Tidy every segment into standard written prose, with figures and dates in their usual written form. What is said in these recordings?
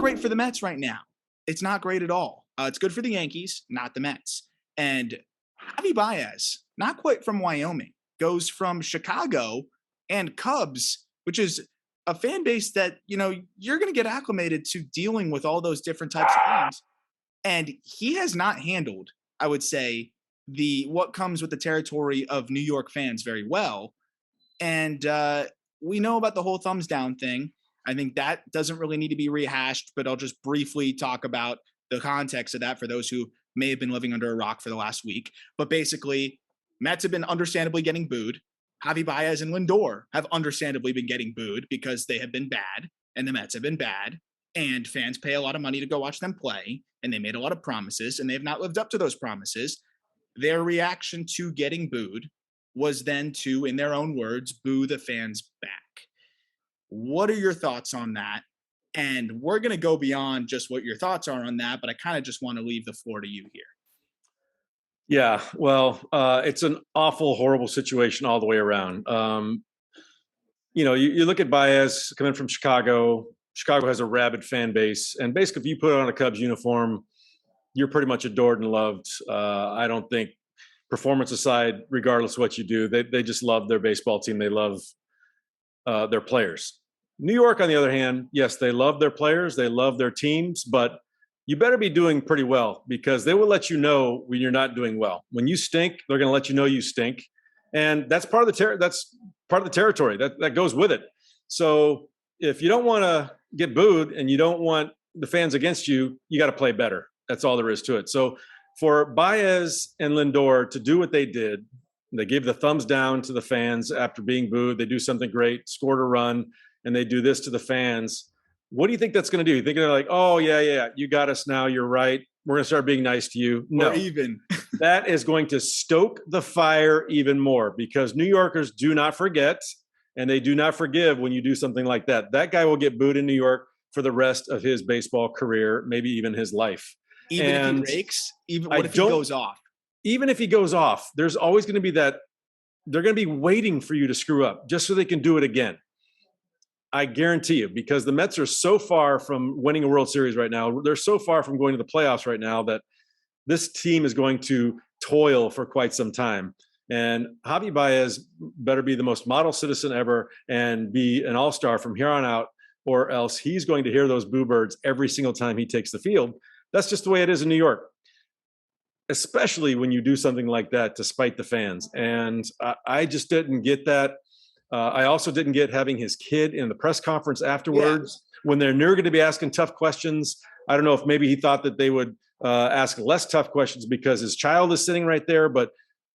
great for the Mets right now. It's not great at all. It's good for the Yankees, not the Mets. And Javi Baez, not quite from Wyoming, goes from Chicago and Cubs, which is a fan base that, you're going to get acclimated to dealing with all those different types of things. And he has not handled, I would say, what comes with the territory of New York fans very well. And we know about the whole thumbs down thing. I think that doesn't really need to be rehashed, but I'll just briefly talk about the context of that for those who may have been living under a rock for the last week. But basically, Mets have been understandably getting booed. Javi Baez and Lindor have understandably been getting booed because they have been bad and the Mets have been bad. And fans pay a lot of money to go watch them play. And they made a lot of promises and they have not lived up to those promises. Their reaction to getting booed was then to, in their own words, boo the fans back. What are your thoughts on that? And we're going to go beyond just what your thoughts are on that, but I kind of just want to leave the floor to you here. Yeah, well, it's an awful, horrible situation all the way around. You look at Baez coming from Chicago. Chicago has a rabid fan base. And basically, if you put on a Cubs uniform, you're pretty much adored and loved. I don't think, performance aside, regardless of what you do, they just love their baseball team. They love their players. New York, on the other hand, yes, they love their players, they love their teams, but you better be doing pretty well because they will let you know when you're not doing well. When you stink, they're going to let you know you stink, and that's part of the territory that goes with it. So if you don't want to get booed and you don't want the fans against you, you got to play better. That's all there is to it. So for Baez and Lindor to do what they did, they gave the thumbs down to the fans after being booed. They do something great, scored a run, and they do this to the fans. What do you think that's going to do? You think they're like, oh, yeah, you got us now. You're right. We're going to start being nice to you. No, or even that is going to stoke the fire even more because New Yorkers do not forget and they do not forgive when you do something like that. That guy will get booed in New York for the rest of his baseball career, maybe even his life. Even if he breaks, what if he goes off? Even if he goes off, there's always going to be that they're going to be waiting for you to screw up just so they can do it again. I guarantee you, because the Mets are so far from winning a World Series right now. They're so far from going to the playoffs right now that this team is going to toil for quite some time. And Javi Baez better be the most model citizen ever and be an all-star from here on out, or else he's going to hear those boo birds every single time he takes the field. That's just the way it is in New York, especially when you do something like that to spite the fans. And I just didn't get that. I also didn't get having his kid in the press conference afterwards when they're never going to be asking tough questions. I don't know if maybe he thought that they would ask less tough questions because his child is sitting right there. But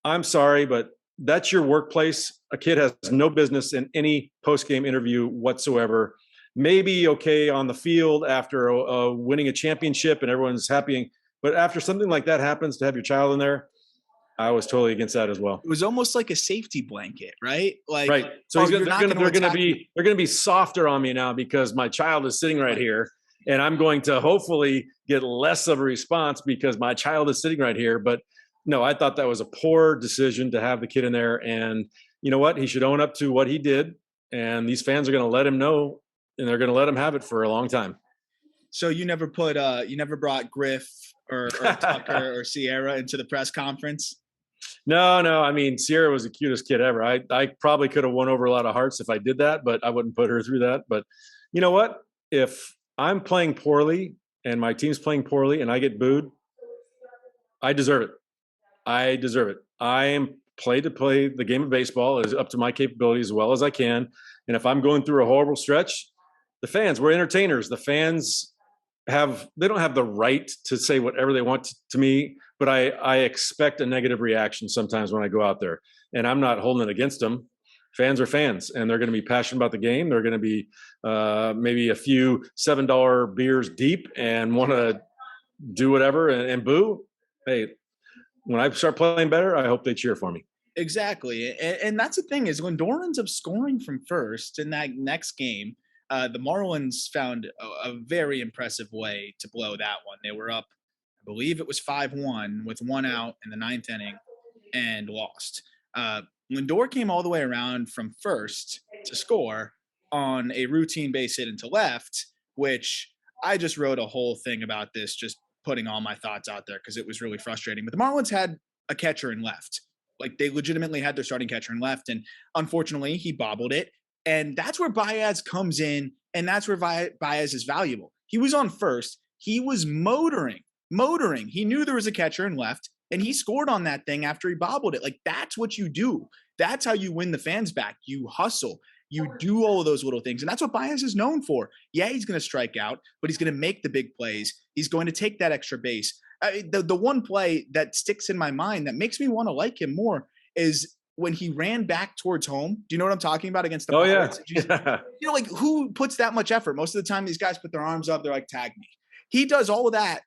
I'm sorry, but that's your workplace. A kid has no business in any post-game interview whatsoever. Maybe okay on the field after winning a championship and everyone's happy. But after something like that happens, to have your child in there, I was totally against that as well. It was almost like a safety blanket, right? Like, right. So they're going to be softer on me now because my child is sitting right here, and I'm going to hopefully get less of a response because my child is sitting right here. But no, I thought that was a poor decision to have the kid in there. And you know what? He should own up to what he did, and these fans are going to let him know, and they're going to let him have it for a long time. So you never brought Griff or Tucker or Sierra into the press conference? No. I mean, Sierra was the cutest kid ever. I probably could have won over a lot of hearts if I did that, but I wouldn't put her through that. But you know what? If I'm playing poorly and my team's playing poorly and I get booed, I deserve it. I am paid to play the game of baseball is up to my capabilities as well as I can. And if I'm going through a horrible stretch, the fans, we're entertainers. The fans they don't have the right to say whatever they want to me, but I expect a negative reaction sometimes when I go out there, and I'm not holding it against them. Fans are fans, and they're going to be passionate about the game. They're going to be maybe a few $7 beers deep and want to do whatever and boo. Hey, when I start playing better, I hope they cheer for me. Exactly. And that's the thing is Lindor ends up scoring from first in that next game. The Marlins found a very impressive way to blow that one. They were up, I believe it was 5-1 with one out in the ninth inning and lost. Lindor came all the way around from first to score on a routine base hit into left, which I just wrote a whole thing about this, just putting all my thoughts out there because it was really frustrating. But the Marlins had a catcher in left. Like they legitimately had their starting catcher in left. And unfortunately, he bobbled it. And that's where Baez comes in. And that's where Baez is valuable. He was on first. He was motoring. He knew there was a catcher in left. And he scored on that thing after he bobbled it. Like that's what you do. That's how you win the fans back. You hustle. You do all of those little things. And that's what Baez is known for. Yeah, he's going to strike out, but he's going to make the big plays. He's going to take that extra base. The one play that sticks in my mind that makes me want to like him more is when he ran back towards home. Do you know what I'm talking about against the Oh yeah. Pirates? Like who puts that much effort? Most of the time, these guys put their arms up. They're like, tag me. He does all of that.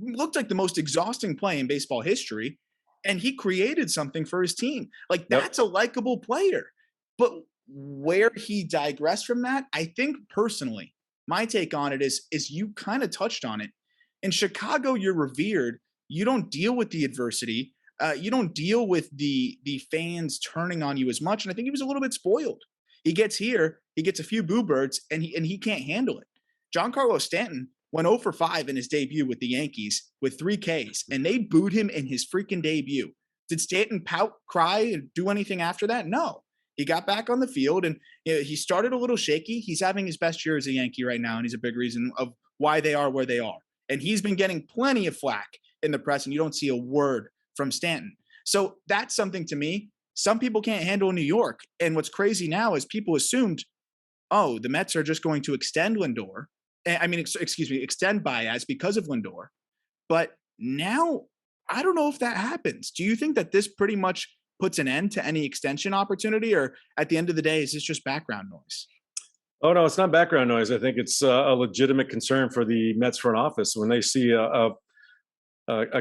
Looked like the most exhausting play in baseball history. And he created something for his team. Like that's a likable player. But where he digressed from that, I think personally, my take on it is you kind of touched on it. In Chicago, you're revered. You don't deal with the adversity. You don't deal with the fans turning on you as much. And I think he was a little bit spoiled. He gets here, he gets a few boo birds, and he can't handle it. Giancarlo Stanton went 0 for 5 in his debut with the Yankees with 3 Ks, and they booed him in his freaking debut. Did Stanton pout, cry, and do anything after that? No. He got back on the field, and he started a little shaky. He's having his best year as a Yankee right now, and he's a big reason of why they are where they are. And he's been getting plenty of flack in the press, and you don't see a word from Stanton. So that's something to me. Some people can't handle New York. And what's crazy now is people assumed, oh, the Mets are just going to extend Lindor. Extend Baez because of Lindor. But now, I don't know if that happens. Do you think that this pretty much puts an end to any extension opportunity, or at the end of the day, is this just background noise? Oh no, it's not background noise. I think it's a legitimate concern for the Mets front office when they see a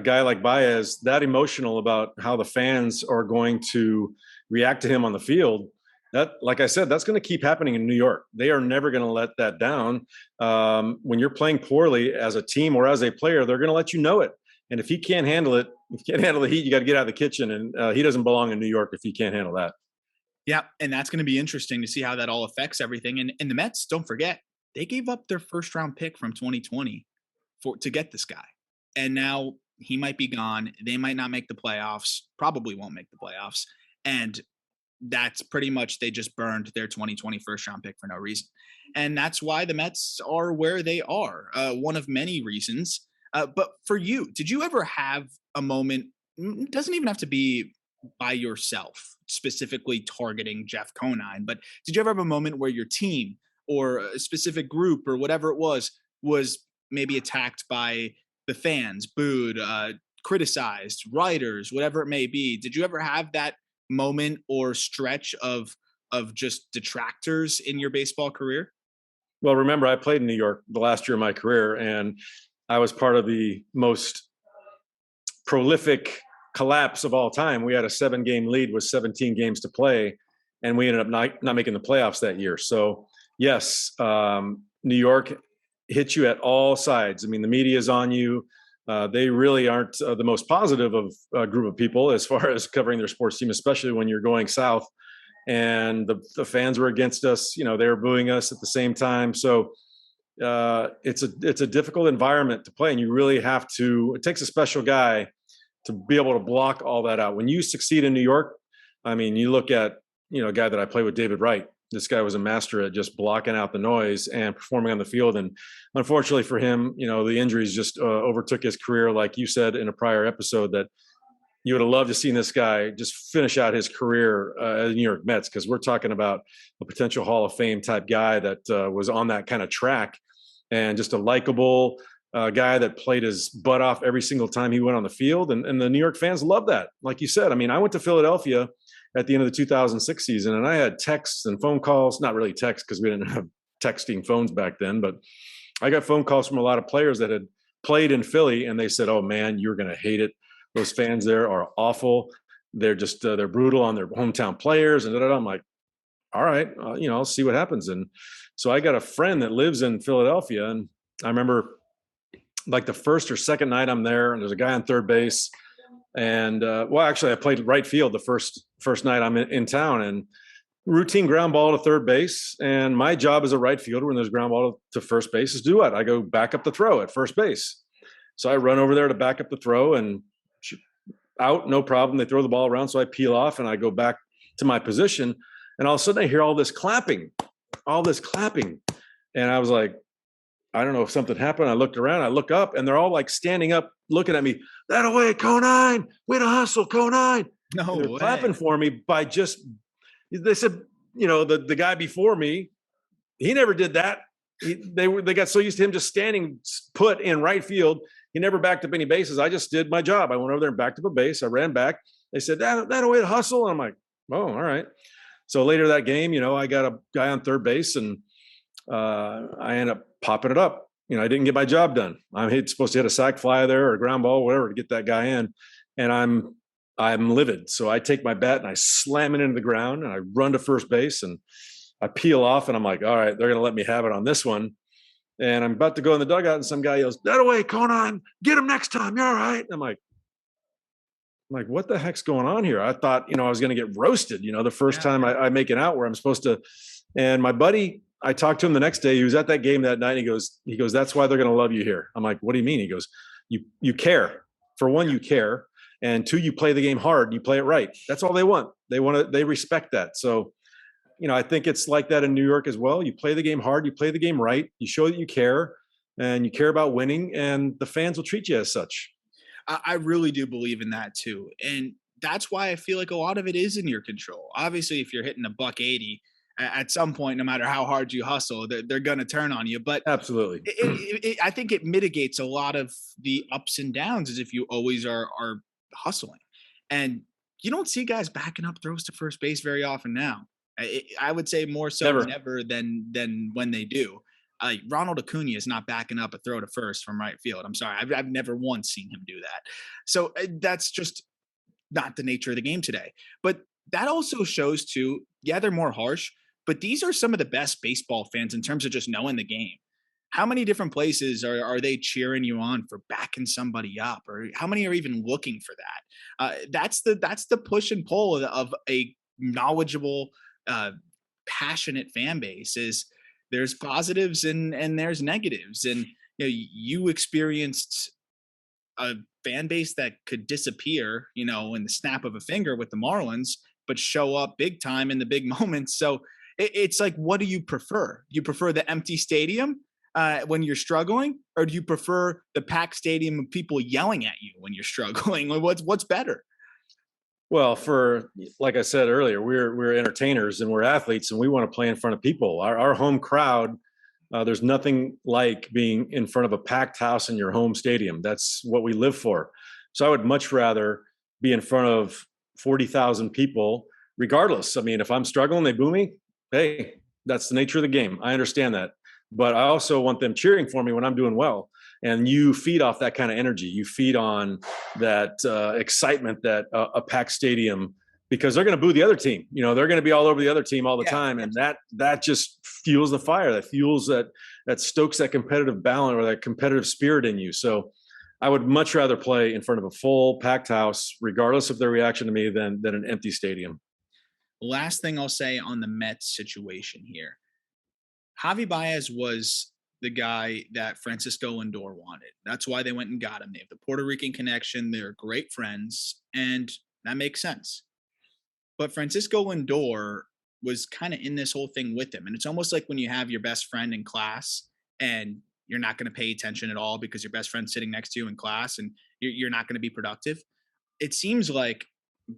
guy like Baez that emotional about how the fans are going to react to him on the field. That, like I said, that's going to keep happening in New York. They are never going to let that down. When you're playing poorly as a team or as a player, they're going to let you know it. And if he can't handle it, if you can't handle the heat, you got to get out of the kitchen. And he doesn't belong in New York if he can't handle that. Yeah, and that's going to be interesting to see how that all affects everything. And the Mets, don't forget, they gave up their first round pick from 2020 to get this guy. And now he might be gone. They might not make the playoffs, probably won't make the playoffs. And that's pretty much, they just burned their 2020 first round pick for no reason. And that's why the Mets are where they are, one of many reasons. But for you, did you ever have a moment? It doesn't even have to be by yourself, specifically targeting Jeff Conine, but did you ever have a moment where your team or a specific group or whatever it was maybe attacked by the fans, booed, criticized, writers, whatever it may be? Did you ever have that moment or stretch of just detractors in your baseball career? Well, remember, I played in New York the last year of my career, and I was part of the most prolific collapse of all time. We had a 7-game lead with 17 games to play, and we ended up not making the playoffs that year. So yes, New York hits you at all sides. I mean, the media is on you. They really aren't the most positive of a group of people as far as covering their sports team, especially when you're going south. And the fans were against us. They were booing us at the same time. So it's a difficult environment to play, and you really have to. It takes a special guy to be able to block all that out. When you succeed in New York, I mean, you look at a guy that I played with, David Wright. This guy was a master at just blocking out the noise and performing on the field. And unfortunately for him, the injuries just overtook his career. Like you said in a prior episode, that you would have loved to see this guy just finish out his career at the New York Mets, because we're talking about a potential Hall of Fame type guy that was on that kind of track, and just a likable guy that played his butt off every single time he went on the field. And the New York fans love that. Like you said, I mean, I went to Philadelphia at the end of the 2006 season, and I had texts and phone calls, not really texts because we didn't have texting phones back then, but I got phone calls from a lot of players that had played in Philly, and they said, "Oh man, you're going to hate it. Those fans there are awful. They're just, they're brutal on their hometown players." And I'm like, all right, I'll see what happens. And so I got a friend that lives in Philadelphia, and I remember like the first or second night I'm there, and there's a guy on third base. And actually I played right field the first night I'm in town, and routine ground ball to third base. And my job as a right fielder when there's ground ball to first base is do what? I go back up the throw at first base. So I run over there to back up the throw and out, no problem. They throw the ball around. So I peel off and I go back to my position. And all of a sudden I hear all this clapping. And I was like, I don't know if something happened. I looked around, I look up, and they're all like standing up, looking at me. That away, Conine, way to hustle, Conine. No And they're way. clapping for me by just, they said, the guy before me, he never did that. They got so used to him just standing put in right field. He never backed up any bases. I just did my job. I went over there and backed up a base. I ran back. They said, that way to hustle. And I'm like, oh, all right. So later that game, I got a guy on third base and I ended up popping it up. I didn't get my job done. I'm supposed to hit a sac fly there or a ground ball, whatever, to get that guy in. And I'm livid. So I take my bat and I slam it into the ground and I run to first base and I peel off and I'm like, all right, they're going to let me have it on this one. And I'm about to go in the dugout and some guy yells, that away, Conan, get him next time. You're all right. And I'm like, what the heck's going on here? I thought, I was going to get roasted, the first time I make it out where I'm supposed to. And my buddy, I talked to him the next day. He was at that game that night. And he goes, that's why they're going to love you here. I'm like, what do you mean? He goes, you care. For one, you care. And two, you play the game hard. You play it right. That's all they want. They respect that. So, I think it's like that in New York as well. You play the game hard. You play the game right. You show that you care and you care about winning, and the fans will treat you as such. I really do believe in that too. And that's why I feel like a lot of it is in your control. Obviously, if you're hitting a buck 80, at some point, no matter how hard you hustle, they're going to turn on you. But Absolutely. I think it mitigates a lot of the ups and downs as if you always are hustling. And you don't see guys backing up throws to first base very often now. I would say more so never than when they do. Ronald Acuna is not backing up a throw to first from right field. I'm sorry, I've never once seen him do that. So that's just not the nature of the game today. But that also shows too. Yeah, they're more harsh, but these are some of the best baseball fans in terms of just knowing the game. How many different places are they cheering you on for backing somebody up, or how many are even looking for that? That's the push and pull of a knowledgeable, passionate fan base. Is there's positives and there's negatives, and you experienced a fan base that could disappear, in the snap of a finger with the Marlins, but show up big time in the big moments. So it's like, what do you prefer? You prefer the empty stadium when you're struggling, or do you prefer the packed stadium of people yelling at you when you're struggling? What's better? Well, like I said earlier, we're entertainers and we're athletes, and we want to play in front of people. Our home crowd. There's nothing like being in front of a packed house in your home stadium. That's what we live for. So I would much rather be in front of 40,000 people, regardless. I mean, if I'm struggling, they boo me. Hey, that's the nature of the game. I understand that. But I also want them cheering for me when I'm doing well. And you feed off that kind of energy. You feed on that excitement that a packed stadium, because they're going to boo the other team. They're going to be all over the other team all the time. And that just fuels the fire. That fuels that stokes that competitive balance or that competitive spirit in you. So I would much rather play in front of a full packed house, regardless of their reaction to me, than an empty stadium. Last thing I'll say on the Mets situation here. Javi Baez was the guy that Francisco Lindor wanted. That's why they went and got him. They have the Puerto Rican connection. They're great friends, and that makes sense. But Francisco Lindor was kind of in this whole thing with him. And it's almost like when you have your best friend in class and you're not going to pay attention at all because your best friend's sitting next to you in class and you're not going to be productive. It seems like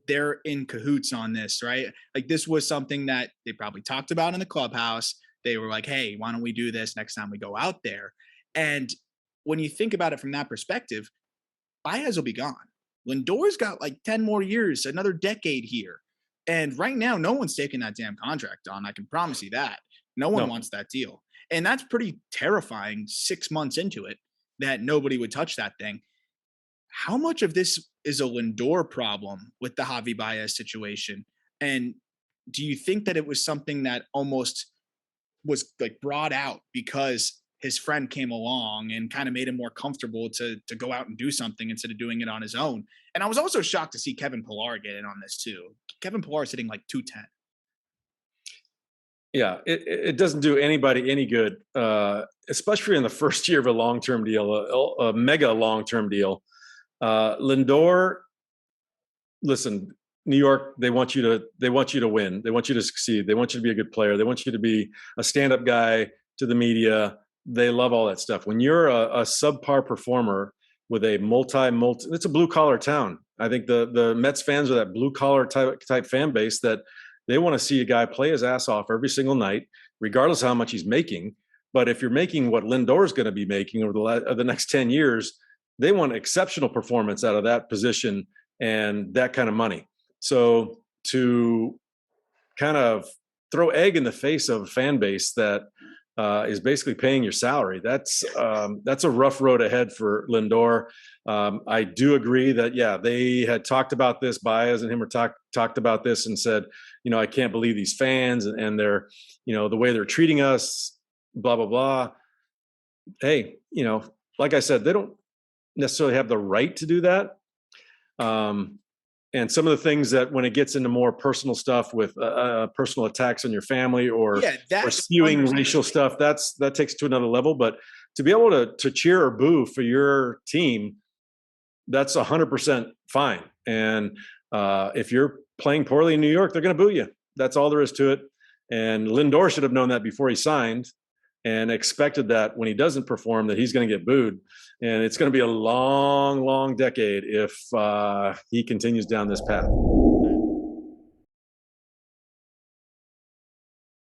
they're in cahoots on this, right? Like this was something that they probably talked about in the clubhouse. They were like, hey, why don't we do this next time we go out there? And when you think about it from that perspective, Baez will be gone. Lindor's got like 10 more years, another decade here. And right now, no one's taking that damn contract on. I can promise you that. No one wants that deal. And that's pretty terrifying 6 months into it that nobody would touch that thing. How much of this is a Lindor problem with the Javi Baez situation? And do you think that it was something that almost was like brought out because his friend came along and kind of made him more comfortable to go out and do something instead of doing it on his own? And I was also shocked to see Kevin Pillar get in on this too. Kevin Pillar is hitting like 210. Yeah, it doesn't do anybody any good, especially in the first year of a long-term deal, a mega long-term deal. Lindor, listen, New York, they want you to win. They want you to succeed. They want you to be a good player. They want you to be a stand-up guy to the media. They love all that stuff. When you're a subpar performer with a multi, it's a blue collar town. I think the Mets fans are that blue collar type fan base that they want to see a guy play his ass off every single night, regardless of how much he's making. But if you're making what Lindor is going to be making over the next 10 years, they want exceptional performance out of that position and that kind of money. So to kind of throw egg in the face of a fan base that is basically paying your salary, that's a rough road ahead for Lindor. I do agree that they had talked about this. Baez and him were talked about this and said, I can't believe these fans and they're, the way they're treating us, blah blah blah. Hey, like I said, they don't necessarily have the right to do that. And some of the things that when it gets into more personal stuff with personal attacks on your family or that's spewing racial stuff, that takes it to another level. But to be able to cheer or boo for your team, that's 100% fine. And if you're playing poorly in New York, they're going to boo you. That's all there is to it. And Lindor should have known that before he signed and expected that when he doesn't perform that he's going to get booed. And it's going to be a long, long decade if he continues down this path.